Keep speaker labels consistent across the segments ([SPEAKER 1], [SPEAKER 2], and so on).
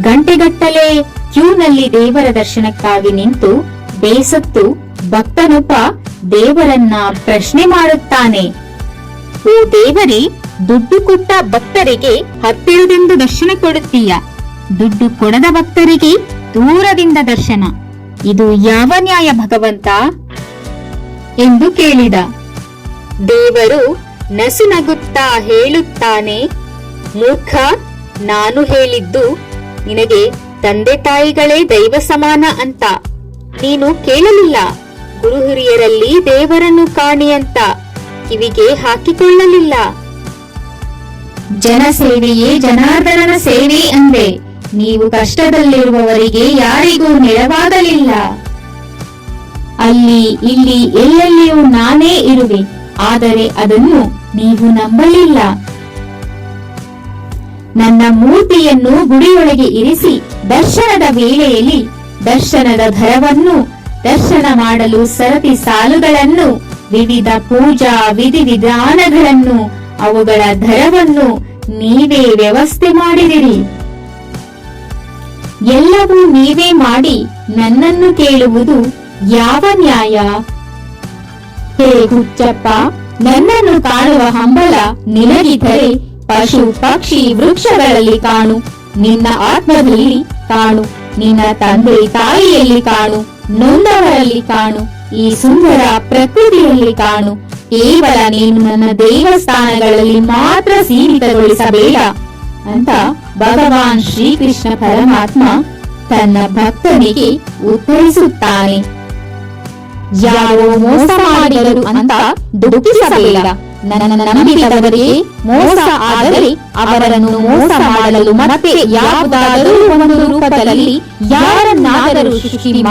[SPEAKER 1] ಗಂಟೆಗಟ್ಟಲೆ ಕ್ಯೂನಲ್ಲಿ ದೇವರ ದರ್ಶನಕ್ಕಾಗಿ ನಿಂತು ಬೇಸತ್ತು ಭಕ್ತನೊಬ್ಬ ದೇವರನ್ನ ಪ್ರಶ್ನೆ ಮಾಡುತ್ತಾನೆ. ಓ ದೇವರೇ, ದುಡ್ಡು ಕೊಟ್ಟ ಭಕ್ತರಿಗೆ ಹತ್ತಿರದಿಂದ ದರ್ಶನ ಕೊಡುತ್ತೀಯ, ದುಡ್ಡು ಕೊಡದ ಭಕ್ತರಿಗೆ ದೂರದಿಂದ ದರ್ಶನ. ಇದು ಯಾವ ನ್ಯಾಯ ಭಗವಂತ ಎಂದು ಕೇಳಿದ. ದೇವರು ನಸುನಗುತ್ತಾ ಹೇಳುತ್ತಾನೆ, ಮೂರ್ಖ, ನಾನು ಹೇಳಿದ್ದು ನಿನಗೆ ತಂದೆ ತಾಯಿಗಳೇ ದೈವ ಸಮಾನ ಅಂತ. ನೀನು ಕೇಳಲಿಲ್ಲ. ಗುರು ಹಿರಿಯರಲ್ಲಿ ದೇವರನ್ನು ಕಾಣಿ ಅಂತ ಕಿವಿಗೆ ಹಾಕಿಕೊಳ್ಳಲಿಲ್ಲ. ಜನಸೇವೆಯೇ ಜನಾರ್ದನನ ಸೇವೆ ಅಂದೆ. ನೀವು ಕಷ್ಟದಲ್ಲಿರುವವರಿಗೆ ಯಾರಿಗೂ ನೆರವಾಗಲಿಲ್ಲ. ಅಲ್ಲಿ ಇಲ್ಲಿ ಎಲ್ಲೆಲ್ಲಿಯೂ ನಾನೇ ಇರುವೆ, ಆದರೆ ಅದನ್ನು ನೀವು ನಂಬಲಿಲ್ಲ. ನನ್ನ ಮೂರ್ತಿಯನ್ನು ಗುಡಿಯೊಳಗೆ ಇರಿಸಿ ದರ್ಶನದ ವೇಳೆಯಲ್ಲಿ ದರ್ಶನದ ದರವನ್ನು, ದರ್ಶನ ಮಾಡಲು ಸರತಿ ಸಾಲುಗಳನ್ನು, ವಿವಿಧ ಪೂಜಾ ವಿಧಿವಿಧಾನಗಳನ್ನು, ಅವುಗಳ ದರವನ್ನು ನೀವೇ ವ್ಯವಸ್ಥೆ ಮಾಡಿದಿರಿ. ಎಲ್ಲವೂ ನೀವೇ ಮಾಡಿ ನನ್ನನ್ನು ಕೇಳುವುದು ಯಾವ ನ್ಯಾಯ? ಹೇ ಹುಚ್ಚಪ್ಪ, ನನ್ನನ್ನು ಕಾಣುವ ಹಂಬಲ ನಿನಗಿದ್ದರೆ ಪಶು ಪಕ್ಷಿ ವೃಕ್ಷಗಳಲ್ಲಿ ಕಾಣು, ನಿನ್ನ ಆತ್ಮದಲ್ಲಿ ಕಾಣು, ನಿನ್ನ ತಂದೆ ತಾಯಿಯಲ್ಲಿ ಕಾಣು, ನೊಂದವರಲ್ಲಿ ಕಾಣು, ಈ ಸುಂದರ ಪ್ರಕೃತಿಯಲ್ಲಿ ಕಾಣು. ಕೇವಲ ನೀನು ನನ್ನ ದೇವಸ್ಥಾನಗಳಲ್ಲಿ ಮಾತ್ರ ಸೀಮಿತಗೊಳಿಸಬೇಡ ಅಂತ ಭಗವಾನ್ ಶ್ರೀಕೃಷ್ಣ ಪರಮಾತ್ಮ ತನ್ನ ಭಕ್ತನಿಗೆ ಉತ್ತರಿಸುತ್ತಾನೆ. ಯಾರೋ ಮೋಸ ಮಾಡಿದರು ಅಂತ ದುಃಖಿಸಬೇಡ. ನನ್ನ ನಂಬಿದವರಿಗೆ ಮೋಸ ಆದರೆ ಅವರನ್ನು ಮೋಸ ಮಾಡಲು ಮತ್ತೆ ಯಾವುದಾದರೂ ಒಂದು ರೂಪದಲ್ಲಿ ಯಾರನ್ನಾದರೂ ಸೃಷ್ಟಿ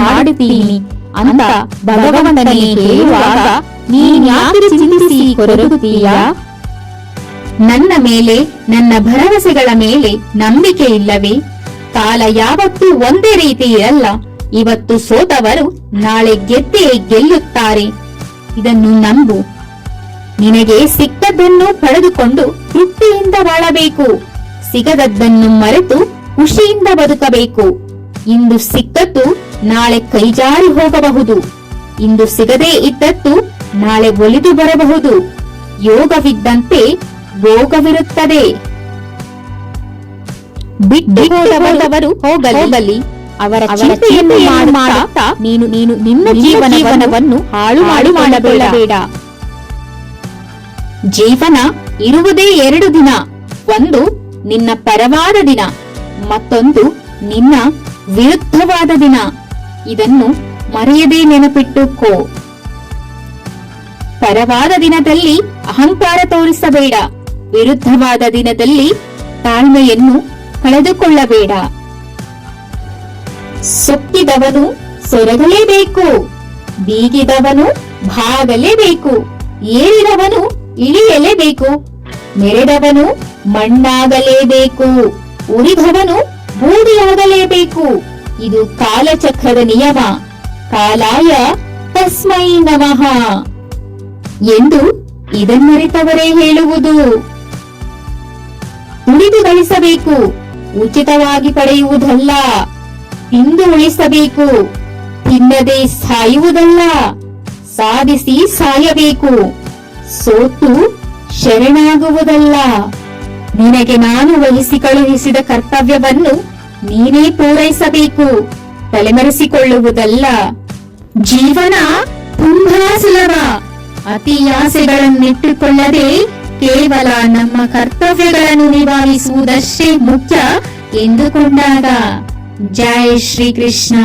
[SPEAKER 1] ಮಾಡುತ್ತೀನಿ ಅಂತ ಭಗವಂತನಿಗೆ ಹೇಳುವಾಗ ನೀನ್ಯಾಕೆ ಚಿಂತಿಸಿ ಕೊರಗುತ್ತೀಯಾ? ನನ್ನ ಮೇಲೆ, ನನ್ನ ಭರವಸೆಗಳ ಮೇಲೆ ನಂಬಿಕೆ ಇಲ್ಲವೇ? ಕಾಲ ಯಾವತ್ತೂ ಒಂದೇ ರೀತಿ ಇರಲ್ಲ. ಇವತ್ತು ಸೋತವರು ನಾಳೆ ಗೆದ್ದೇ ಗೆಲ್ಲುತ್ತಾರೆ. ಇದನ್ನು ನಂಬು. ನಿನಗೆ ಸಿಕ್ಕದ್ದನ್ನು ಪಡೆದುಕೊಂಡು ತೃಪ್ತಿಯಿಂದ ಬಾಳಬೇಕು. ಸಿಗದದ್ದನ್ನು ಮರೆತು ಖುಷಿಯಿಂದ ಬದುಕಬೇಕು. ಇಂದು ಸಿಕ್ಕದ್ದು ನಾಳೆ ಕೈಜಾರಿ ಹೋಗಬಹುದು. ಇಂದು ಸಿಗದೇ ಇದ್ದದ್ದು ನಾಳೆ ಒಲಿದು ಬರಬಹುದು. ಯೋಗವಿದ್ದಂತೆ ಭೋಗವಿರುತ್ತದೆ. ಬಿಟ್ಟು ಹೋದವರು ಹೋಗಲಿ. ಅವರ ಚಿಂತೆಯನ್ನು ಮಾಡುತ್ತಾ ನೀನು ನಿನ್ನ ಜೀವನವನ್ನು ಹಾಳು ಮಾಡಬೇಡ. ಜೀವನ ಇರುವುದೇ 2 ದಿನ. ಒಂದು ನಿನ್ನ ಪರವಾದ ದಿನ, ಮತ್ತೊಂದು ನಿನ್ನ ವಿರುದ್ಧವಾದ ದಿನ. ಇದನ್ನು ಮರೆಯದೇ ನೆನಪಿಟ್ಟುಕೋ. ಪರವಾದ ದಿನದಲ್ಲಿ ಅಹಂಕಾರ ತೋರಿಸಬೇಡ. ವಿರುದ್ಧವಾದ ದಿನದಲ್ಲಿ ತಾಳ್ಮೆಯನ್ನು ಕಳೆದುಕೊಳ್ಳಬೇಡ. ಸೊಕ್ಕಿದವನು ಸೊರಗಲೇಬೇಕು, ಬೀಗಿದವನು ಭಾಗಲೇಬೇಕು, ಏರಿದವನು ಇಳಿಯಲೇಬೇಕು, ಮೆರೆದವನು ಮಣ್ಣಾಗಲೇಬೇಕು, ಉರಿದವನು ಬೂದಿಯಾಗಲೇಬೇಕು. ಇದು ಕಾಲಚಕ್ರದ ನಿಯಮ. ಕಾಲಾಯ ತಸ್ಮೈ ನಮಃ ಎಂದು ಇದನ್ನರಿತವರೇ ಹೇಳುವುದು. ದುಡಿದು ಗಳಿಸಬೇಕು, ಉಚಿತವಾಗಿ ಪಡೆಯುವುದಲ್ಲ. ತಿಂದು ಉಳಿಸಬೇಕು, ತಿನ್ನದೆ ಸಾಯುವುದಲ್ಲ. ಸಾಧಿಸಿ ಸಾಯಬೇಕು, ಸೋತು ಶರಣಾಗುವುದಲ್ಲ. ನಿನಗೆ ನಾನು ವಹಿಸಿ ಕಳುಹಿಸಿದ ಕರ್ತವ್ಯವನ್ನು ನೀನೇ ಪೂರೈಸಬೇಕು, ತಲೆಮರೆಸಿಕೊಳ್ಳುವುದಲ್ಲ. ಜೀವನ ತುಂಬಾ ಸುಲಭ. ಅತಿ ಆಸೆಗಳನ್ನಿಟ್ಟುಕೊಳ್ಳದೆ ಕೇವಲ ನಮ್ಮ ಕರ್ತವ್ಯಗಳನ್ನು ನಿಭಾಯಿಸುವುದಷ್ಟೇ ಮುಖ್ಯ ಎಂದುಕೊಂಡಾಗ. ಜೈ ಶ್ರೀಕೃಷ್ಣ.